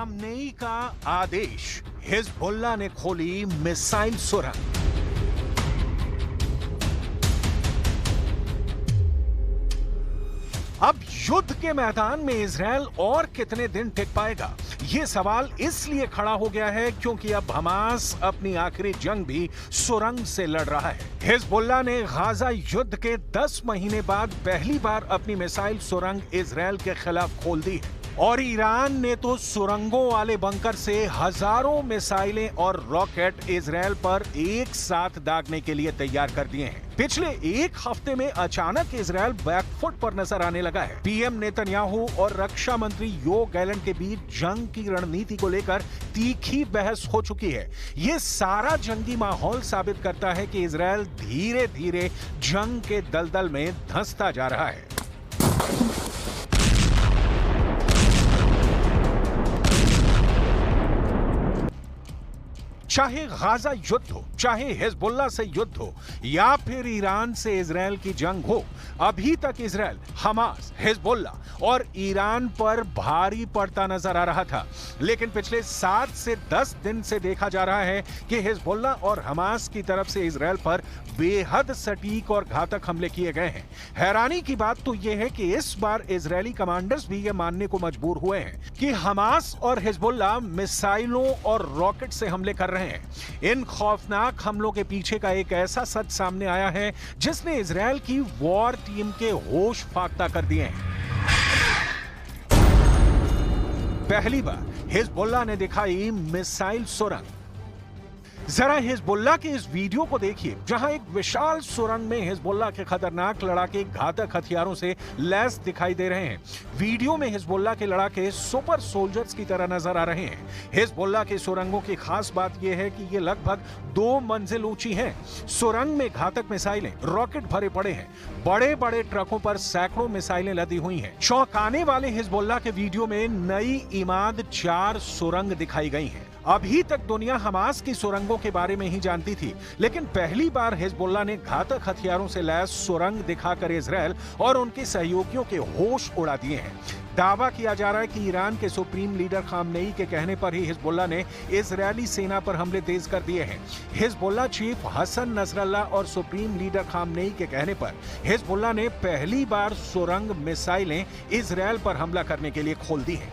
Khamenei का आदेश, Hezbollah ने खोली मिसाइल सुरंग। अब युद्ध के मैदान में इजराइल और कितने दिन टिक पाएगा, ये सवाल इसलिए खड़ा हो गया है क्योंकि अब हमास अपनी आखिरी जंग भी सुरंग से लड़ रहा है। हिजबुल्लाह ने गाजा युद्ध के 10 महीने बाद पहली बार अपनी मिसाइल सुरंग इजराइल के खिलाफ खोल दी है और ईरान ने तो सुरंगों वाले बंकर से हजारों मिसाइलें और रॉकेट इजराइल पर एक साथ दागने के लिए तैयार कर दिए हैं। पिछले एक हफ्ते में अचानक इजराइल बैकफुट पर नजर आने लगा है। पीएम नेतन्याहू और रक्षा मंत्री योव गैलेंट के बीच जंग की रणनीति को लेकर तीखी बहस हो चुकी है। ये सारा जंगी माहौल साबित करता है कि इजराइल धीरे धीरे जंग के दलदल में धंसता जा रहा है। चाहे गाजा युद्ध हो, चाहे हिजबुल्लाह से युद्ध हो या फिर ईरान से इजराइल की जंग हो, अभी तक इजराइल हमास, हिजबुल्लाह और ईरान पर भारी पड़ता नजर आ रहा था। लेकिन पिछले 7 से 10 दिन से देखा जा रहा है कि हिजबुल्लाह और हमास की तरफ से इजराइल पर बेहद सटीक और घातक हमले किए गए हैं। हैरानी की बात तो यह है कि इस बार इजरायली कमांडर्स भी यह मानने को मजबूर हुए हैं कि हमास और हिजबुल्लाह मिसाइलों और रॉकेट से हमले कर रहे हैं। इन खौफनाक हमलों के पीछे का एक ऐसा सच सामने आया है जिसने इजराइल की वॉर टीम के होश फाख्ता कर दिए हैं। पहली बार हिजबुल्लाह ने दिखाई मिसाइल सुरंग। जरा हिजबुल्लाह के इस वीडियो को देखिए जहां एक विशाल सुरंग में हिजबुल्लाह के खतरनाक लड़ाके घातक हथियारों से लैस दिखाई दे रहे हैं। वीडियो में हिजबुल्लाह के लड़ाके सुपर सोल्जर्स की तरह नजर आ रहे हैं। हिजबुल्लाह की सुरंगों की खास बात यह है कि ये लगभग 2 मंजिल ऊंची हैं। सुरंग में घातक मिसाइलें, रॉकेट भरे पड़े हैं। बड़े बड़े ट्रकों पर सैकड़ों मिसाइलें लदी हुई हैं। चौंकाने वाले हिजबुल्लाह के वीडियो में नई इमाद 4 सुरंग दिखाई गई हैं। अभी तक दुनिया हमास की सुरंगों के बारे में ही जानती थी, लेकिन पहली बार हिजबुल्लाह ने घातक हथियारों से लैस सुरंग दिखाकर इजराइल और उनके सहयोगियों के होश उड़ा दिए हैं। दावा किया जा रहा है कि ईरान के सुप्रीम लीडर खामनेई के कहने पर ही हिजबुल्लाह ने इजरायली सेना पर हमले तेज कर दिए हैं। हिजबुल्लाह चीफ हसन नसरल्लाह और सुप्रीम लीडर खामनेई के कहने पर हिजबुल्लाह ने पहली बार सुरंग मिसाइलें इजराइल पर हमला करने के लिए खोल दी हैं।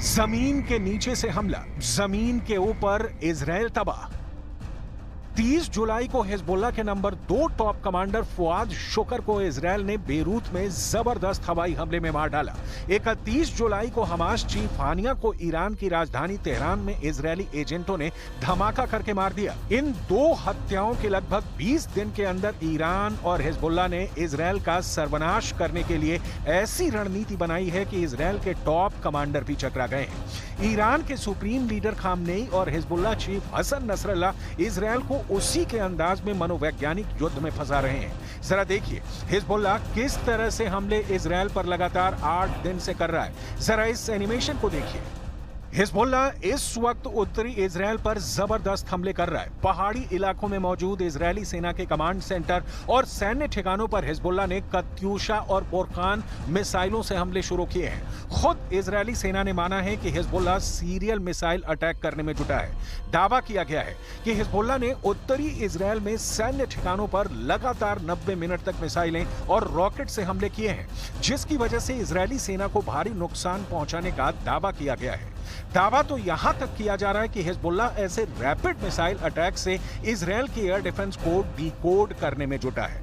जमीन के नीचे से हमला, जमीन के ऊपर इजराइल तबाह। 30 जुलाई को हिजबुल्लाह के नंबर 2 टॉप कमांडर फुआद शुक्र को इजराइल ने बेरूत में जबरदस्त हवाई हमले में मार डाला। 31 जुलाई को हमास चीफ हानिया को ईरान की राजधानी तेहरान में इजरायली एजेंटों ने धमाका करके मार दिया। इन 2 हत्याओं के लगभग 20 दिन के अंदर ईरान और हिजबुल्लाह ने इजराइल का सर्वनाश करने के लिए ऐसी रणनीति बनाई है कि इजराइल के टॉप कमांडर भी चकरा गए हैं। ईरान के सुप्रीम लीडर खामनेई और Hezbollah chief Hassan Nasrallah Israel को उसी के अंदाज में मनोवैज्ञानिक युद्ध में फंसा रहे हैं। जरा देखिए हिजबुल्लाह किस तरह से हमले इजराइल पर लगातार 8 दिन से कर रहा है। जरा इस एनिमेशन को देखिए। हिजबुल्लाह इस वक्त उत्तरी इजराइल पर जबरदस्त हमले कर रहा है। पहाड़ी इलाकों में मौजूद इजरायली सेना के कमांड सेंटर और सैन्य ठिकानों पर हिजबुल्लाह ने कत्यूशा और बोरखान मिसाइलों से हमले शुरू किए हैं। खुद इजरायली सेना ने माना है कि हिजबुल्लाह सीरियल मिसाइल अटैक करने में जुटा है। दावा किया गया है कि हिजबुल्लाह ने उत्तरी इजराइल में सैन्य ठिकानों पर लगातार 90 मिनट तक मिसाइलें और रॉकेट से हमले किए हैं, जिसकी वजह से इजरायली सेना को भारी नुकसान पहुंचाने का दावा किया गया है। दावा तो यहां तक किया जा रहा है कि हिजबुल्लाह ऐसे रैपिड मिसाइल अटैक से इजराइल के एयर डिफेंस को डिकोड करने में जुटा है।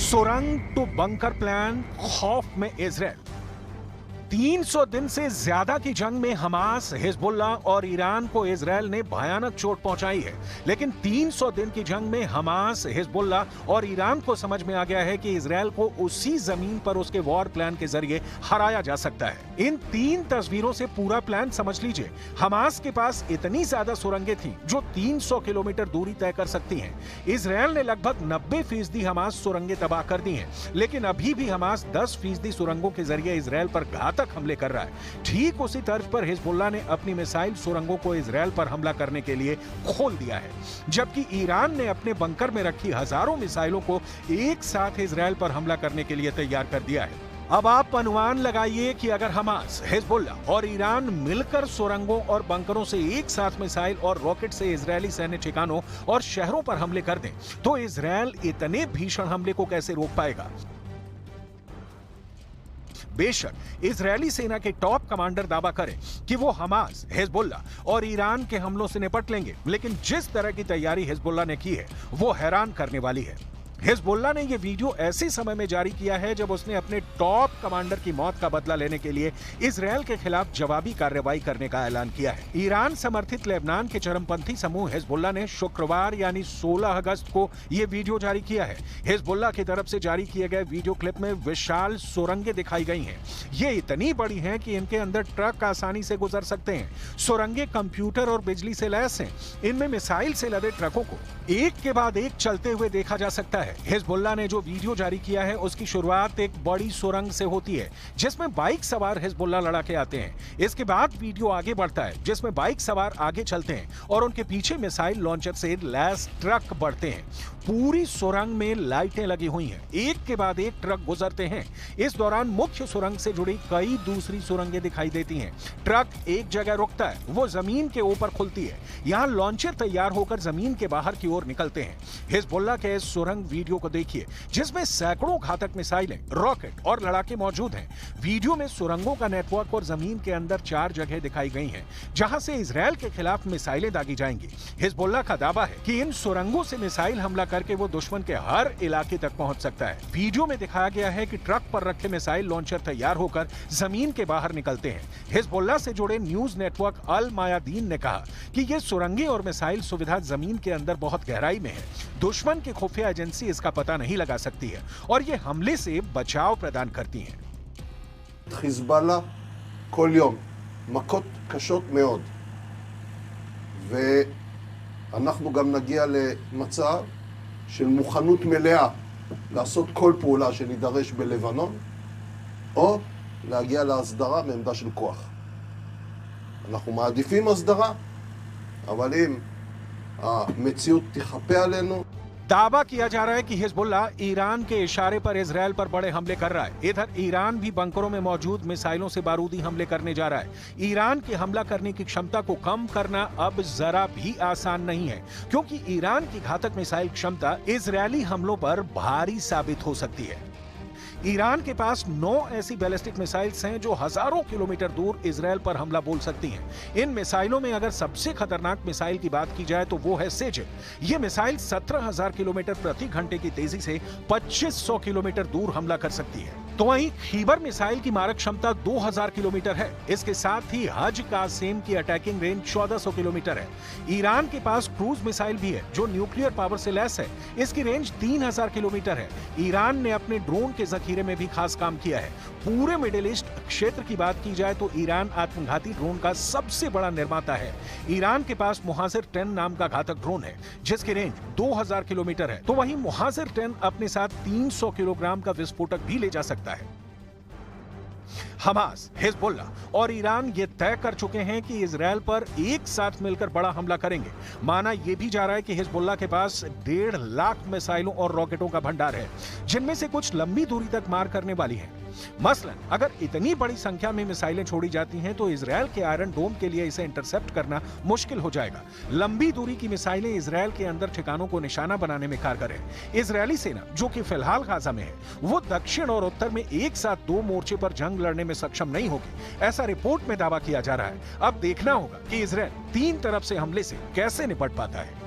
सुरंग टू बंकर प्लान, खौफ में इजराइल। 300 दिन से ज्यादा की जंग में हमास, हिजबुल्लाह और ईरान को इजराइल ने भयानक चोट पहुंचाई है। लेकिन 300 दिन की जंग में हमास, हिजबुल्लाह और ईरान को समझ में आ गया है कि इजराइल को उसी जमीन पर उसके वॉर प्लान के जरिए हराया जा सकता है। इन 3 तस्वीरों से पूरा प्लान समझ लीजिए। हमास के पास इतनी ज्यादा सुरंगें थीं जो 300 किलोमीटर दूरी तय कर सकती हैं। इजराइल ने लगभग 90% हमास सुरंगें तबाह कर दी हैं, लेकिन अभी भी हमास 10% सुरंगों के जरिए इजराइल पर घातक हमले कर रहा है। ठीक उसी तर्ज पर हिजबुल्लाह ने अपनी मिसाइल सुरंगों को इजराइल पर हमला करने के लिए खोल दिया है, जबकि ईरान ने अपने बंकर में रखी हजारों मिसाइलों को एक साथ इजराइल पर हमला करने के लिए तैयार कर दिया है। अब आप अनुमान लगाइए कि अगर हमास, हिजबुल्लाह और ईरान मिलकर सुरंगों और बंकरों से एक साथ मिसाइल और रॉकेट से इजरायली सैन्य ठिकानों और शहरों पर हमले कर दें, तो इजराइल इतने भीषण हमले को कैसे रोक पाएगा? बेशक इजरायली सेना के टॉप कमांडर दावा करें कि वो हमास, हिजबुल्लाह और ईरान के हमलों से निपट लेंगे, लेकिन जिस तरह की तैयारी हिजबुल्लाह ने की है वो हैरान करने वाली है। हिजबुल्लाह ने यह वीडियो ऐसे समय में जारी किया है जब उसने अपने टॉप कमांडर की मौत का बदला लेने के लिए इजराइल के खिलाफ जवाबी कार्रवाई करने का ऐलान किया है। ईरान समर्थित लेबनान के चरमपंथी समूह हिजबुल्लाह ने शुक्रवार यानी 16 अगस्त को यह वीडियो जारी किया है। हिजबुल्लाह की तरफ से जारी किए गए वीडियो क्लिप में विशाल सुरंगें दिखाई गई हैं। ये इतनी बड़ी हैं कि इनके अंदर ट्रक आसानी से गुजर सकते हैं। सुरंगें कंप्यूटर और बिजली से लैस हैं। इनमें मिसाइल से लदे ट्रकों को एक के बाद एक चलते हुए देखा जा सकता है। हिजबुल्लाह ने जो वीडियो जारी किया है उसकी शुरुआत एक बड़ी सुरंग से होती है जिसमें बाइक सवार हिजबुल्लाह लड़ाके आते हैं। इसके बाद वीडियो आगे बढ़ता है जिसमें बाइक सवार आगे चलते हैं और उनके पीछे मिसाइल लॉन्चर से लैस ट्रक बढ़ते हैं। पूरी सुरंग में लाइटें लगी हुई हैं, एक के बाद एक ट्रक गुजरते हैं। इस दौरान मुख्य सुरंग से जुड़ी कई दूसरी सुरंगें दिखाई देती हैं। ट्रक एक जगह रुकता है, वो जमीन के ऊपर खुलती है। यहाँ लॉन्चर तैयार होकर जमीन के बाहर की ओर निकलते हैं। हिजबुल्लाह के इस सुरंग वीडियो को देखिए जिसमें सैकड़ों घातक मिसाइलें, रॉकेट और लड़ाके मौजूद हैं। वीडियो में सुरंगों का नेटवर्क और जमीन के अंदर 4 जगह दिखाई गई हैं जहां से इजराइल के खिलाफ मिसाइलें दागी जाएंगी। हिजबुल्लाह का दावा है कि इन सुरंगों से मिसाइल हमला करके वो दुश्मन के हर इलाके तक पहुंच सकता है। वीडियो में दिखाया गया है कि ट्रक पर रखे मिसाइल लॉन्चर तैयार होकर जमीन के बाहर निकलते हैं। हिजबुल्लाह से जुड़े न्यूज नेटवर्क अल मायादीन ने कहा कि ये सुरंगें और मिसाइल सुविधा जमीन के अंदर बहुत गहराई में है। दुश्मन की खुफिया एजेंसी इसका पता नहीं लगा सकती है और ये हमले से बचाव प्रदान करती हैं। חיזבאללה כל יום מכות קשות מאוד, ואנחנו גם נגיע למצב של מוכנות מלאה לעשות כל פעולה שנידרש בלבנון, או להגיע להסדרה מעמדה של כוח. אנחנו מעדיפים הסדרה, אבל אם המציאות תחפה עלינו, दावा किया जा रहा है कि हिजबुल्लाह ईरान के इशारे पर इजराइल पर बड़े हमले कर रहा है। इधर ईरान भी बंकरों में मौजूद मिसाइलों से बारूदी हमले करने जा रहा है। ईरान के हमला करने की क्षमता को कम करना अब जरा भी आसान नहीं है, क्योंकि ईरान की घातक मिसाइल क्षमता इजरायली हमलों पर भारी साबित हो सकती है। ईरान के पास 9 ऐसी बैलिस्टिक मिसाइल्स हैं जो हजारों किलोमीटर दूर इजराइल पर हमला बोल सकती हैं। इन मिसाइलों में अगर सबसे खतरनाक मिसाइल की बात की जाए तो वो है सेजिल। ये मिसाइल 17,000 किलोमीटर प्रति घंटे की तेजी से 2500 किलोमीटर दूर हमला कर सकती है। तो वहीं खीबर मिसाइल की मारक क्षमता 2000 किलोमीटर है। इसके साथ ही हज कासेम की अटैकिंग रेंज 1400 किलोमीटर है। ईरान के पास क्रूज मिसाइल भी है जो न्यूक्लियर पावर से लैस है। इसकी रेंज 3000 किलोमीटर है। ईरान ने अपने ड्रोन के जखीरे में भी खास काम किया है। पूरे मिडिल ईस्ट क्षेत्र की बात की जाए तो ईरान आत्मघाती ड्रोन का सबसे बड़ा निर्माता है। ईरान के पास मुहाजिर 10 नाम का घातक ड्रोन है जिसकी रेंज 2000 किलोमीटर है। तो वहीं मुहाजिर 10 अपने साथ 300 किलोग्राम का विस्फोटक भी ले जा सकता है। हमास, हिजबुल्लाह और ईरान ये तय कर चुके हैं कि इजराइल पर एक साथ मिलकर बड़ा हमला करेंगे। माना यह भी जा रहा है कि हिजबुल्लाह के पास 1.5 लाख मिसाइलों और रॉकेटों का भंडार है जिनमें से कुछ लंबी दूरी तक मार करने वाली हैं। मसलन अगर इतनी बड़ी संख्या में मिसाइलें छोड़ी जाती हैं तो इजरायल के आयरन डोम के लिए इसे इंटरसेप्ट करना मुश्किल हो जाएगा। लंबी दूरी की मिसाइलें इजरायल के अंदर ठिकानों को निशाना बनाने में कारगर है। इजरायली सेना, जो कि फिलहाल गाजा में है, वो दक्षिण और उत्तर में एक साथ 2 मोर्चे पर जंग लड़ने में सक्षम नहीं होगी, ऐसा रिपोर्ट में दावा किया जा रहा है। अब देखना होगा कि इजरायल 3 तरफ से हमले से कैसे निपट पाता है।